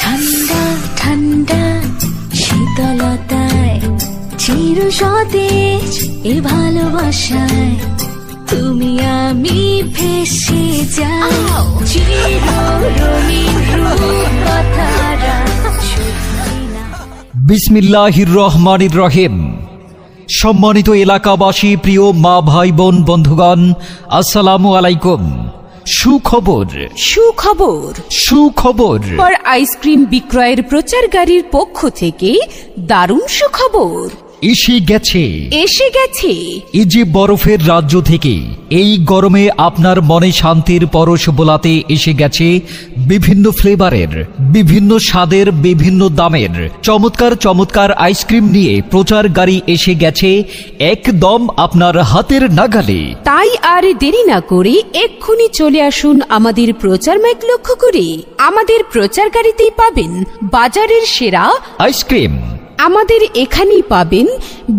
ঠান্ডা ঠান্ডা শীতলতায় চির সতেজ এ ভালোবাসায় তুমি আমি ভেসে যাই চিররঙিন রূপকথারা। বিসমিল্লাহির রহমানির রহিম। সম্মানিত এলাকাবাসী, প্রিয় মা ভাই বোন বন্ধুগণ, আসসালামু আলাইকুম। সুখবর সুখবর সুখবর পর আইসক্রিম বিক্রয়ের প্রচারকারীর পক্ষ থেকে দারুণ সুখবর এসে গেছে এই যে বরফের রাজ্য থেকে এই গরমে আপনার মনে শান্তির পরশ বোলাতে এসে গেছে বিভিন্ন ফ্লেভারের, বিভিন্ন স্বাদের, বিভিন্ন দামের চমৎকার চমৎকার আইসক্রিম নিয়ে প্রচার গাড়ি এসে গেছে একদম আপনার হাতের নাগালে। তাই আর দেরি না করে এক্ষুনি চলে আসুন আমাদের প্রচার মাইক লক্ষ্য করে। আমাদের প্রচার গাড়িতেই পাবেন বাজারের সেরা আইসক্রিম। আমাদের এখানেই পাবেন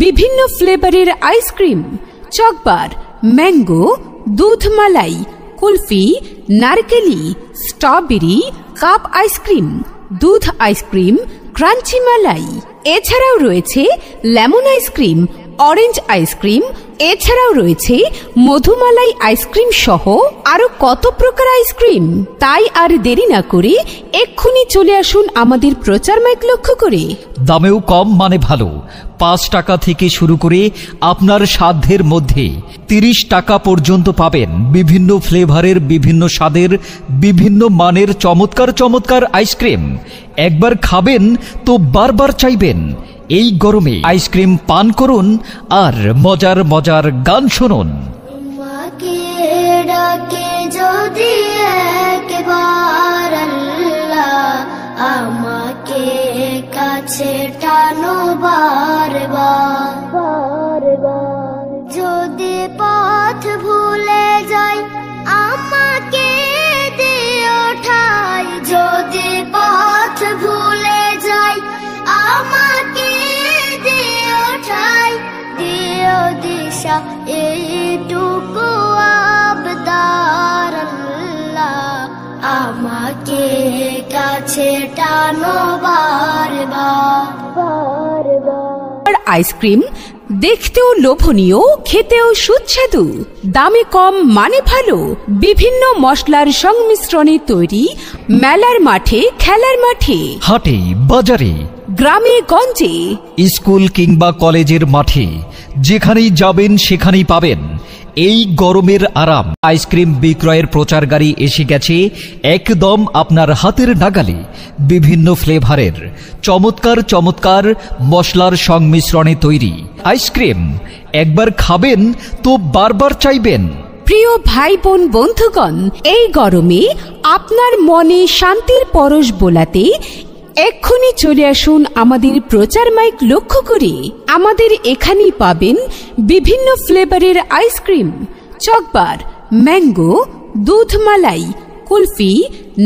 বিভিন্ন ফ্লেভারের আইসক্রিম, চকবার, ম্যাঙ্গো, দুধ মালাই, কুলফি, নারকেলি, স্ট্রবেরি, কাপ আইসক্রিম, দুধ আইসক্রিম, ক্রাঞ্চি মালাই। এছাড়াও রয়েছে লেমন আইসক্রিম, অরেঞ্জ আইসক্রিম, এছাড়াও রয়েছে মধুমালাই আইসক্রিম সহ আরো কত প্রকার আইসক্রিম। তাই আর দেরি না করে এক্ষুনি চলে আসুন আমাদের প্রচার মাইক লক্ষ্য করে। দামেও কম মানে ভালো। 5 টাকা থেকে শুরু করে আপনার সাধ্যের মধ্যে 30 টাকা পর্যন্ত পাবেন বিভিন্ন ফ্লেভারের, বিভিন্ন স্বাদের, বিভিন্ন মানের চমৎকার চমৎকার আইসক্রিম। একবার খাবেন তো বারবার চাইবেন। এই গরমে আইসক্রিম পান করুন আর মজার মজার গান শুনুন। তোমাকে ডাকে যদি একবার আল্লাহ, আমাকে কাছে টানো বারবার বারবার। যদি পথ ভুলে যাই আমাকে দিও ঠাই, যদি পথ ভুলে যাই আমাকে দিও ঠাই, দিও দিশা এইটুকু আবদার আল্লাহ, আমাকে কাছে টানো বারবার বারবার। আইসক্রিম দেখতেও লোভনীয়, খেতেও সুস্বাদু, দামে কম মানে ভালো, বিভিন্ন মশলার সংমিশ্রণে তৈরি। মেলার মাঠে, খেলার মাঠে, হাটে, বাজারে, গ্রামে গঞ্জে, স্কুল কিংবা কলেজের মাঠে, যেখানেই যাবেন সেখানেই পাবেন এই গরমের আরাম। আইসক্রিম বিক্রয়ের প্রচার গাড়ি এসে গেছে একদম আপনার হাতের নাগালে বিভিন্ন ফ্লেভারের চমৎকার চমৎকার মশলার সংমিশ্রণে তৈরি আইসক্রিম। একবার খাবেন তো বারবার চাইবেন। প্রিয় ভাই বোন বন্ধুগণ, এই গরমে আপনার মনে শান্তির পরশ বোলাতে এক্ষুনি চলে আসুন আমাদের প্রচার মাইক লক্ষ্য করে। আমাদের এখানেই পাবেন বিভিন্ন ফ্লেভারের আইসক্রিম, চকবার, ম্যাঙ্গো, দুধ মালাই, কুলফি,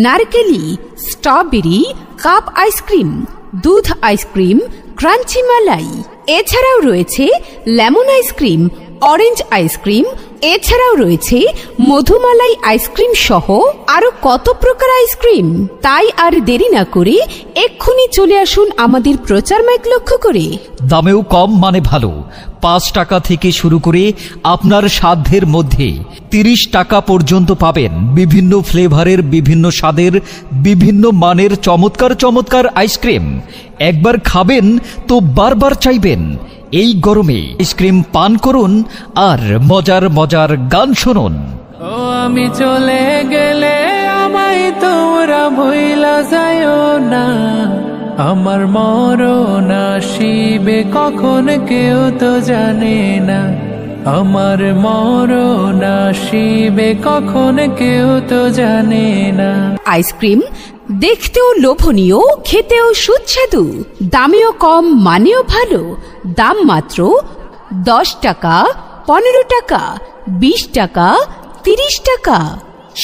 নারকেলি, স্ট্রবেরি, কাপ আইসক্রিম, দুধ আইসক্রিম, ক্রাঞ্চি মালাই। এছাড়াও রয়েছে লেমন আইসক্রিম, অরেঞ্জ আইসক্রিম, এছাড়াও রয়েছে মধুমালাই আইসক্রিম সহ আরো কত প্রকার আইসক্রিম। তাই আর দেরি না করে এক্ষুনি চলে আসুন আমাদের প্রচার মাইক লক্ষ্য করে। দামেও কম মানে ভালো। 5 টাকা থেকে শুরু করে আপনার সাধ্যের মধ্যে 30 টাকা পর্যন্ত পাবেন বিভিন্ন ফ্লেভারের, বিভিন্ন স্বাদের, বিভিন্ন মানের চমৎকার চমৎকার আইসক্রিম। একবার খাবেন তো বারবার চাইবেন। এই গরমে আইসক্রিম পান করুন আর মজার মজার গান শুনুন। ও আমি চলে গেলে আমায় তোমরা ভুইলা যায়ও না, আমার মরণ আসিবে কখন কেউ তো জানে না, আমার মরণ আসিবে কখন কেউ তো জানে না। আইসক্রিম দেখতেও লোভনীয়, খেতেও সুস্বাদু, দামেও কম মানেও ভালো। দাম মাত্র 10 টাকা, 15 টাকা, 20 টাকা, 30 টাকা।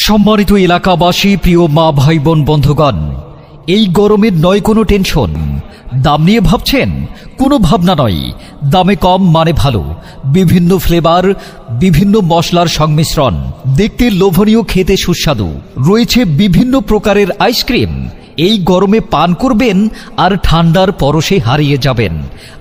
সম্মানিত এলাকাবাসী, প্রিয় মা ভাই বোন বন্ধুগণ, এই গরমের নয় কোনো টেনশন। দাম নিয়ে ভাবছেন? কোনো ভাবনা নয়। দামে কম মানে ভালো। বিভিন্ন ফ্লেভার, বিভিন্ন মশলার সংমিশ্রণ, দেখতে লোভনীয়, খেতে সুস্বাদু। রয়েছে বিভিন্ন প্রকারের আইসক্রিম। এই গরমে পান করবেন আর ঠান্ডার পরশে হারিয়ে যাবেন।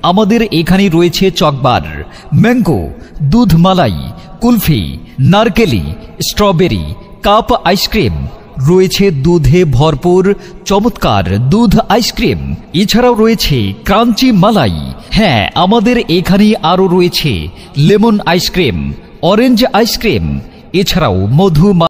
আমাদের এখানে রয়েছে চকবার, ম্যাঙ্গো, দুধ মালাই, কুলফি, নারকেলি, স্ট্রবেরি, কাপ আইসক্রিম, রয়েছে দুধে ভরপুর চমৎকার দুধ আইসক্রিম। এছাড়াও রয়েছে ক্রাঞ্চি মালাই। হ্যাঁ, আমাদের এখানে আরও রয়েছে লেমন আইসক্রিম, অরেঞ্জ আইসক্রিম, এছাড়াও মধু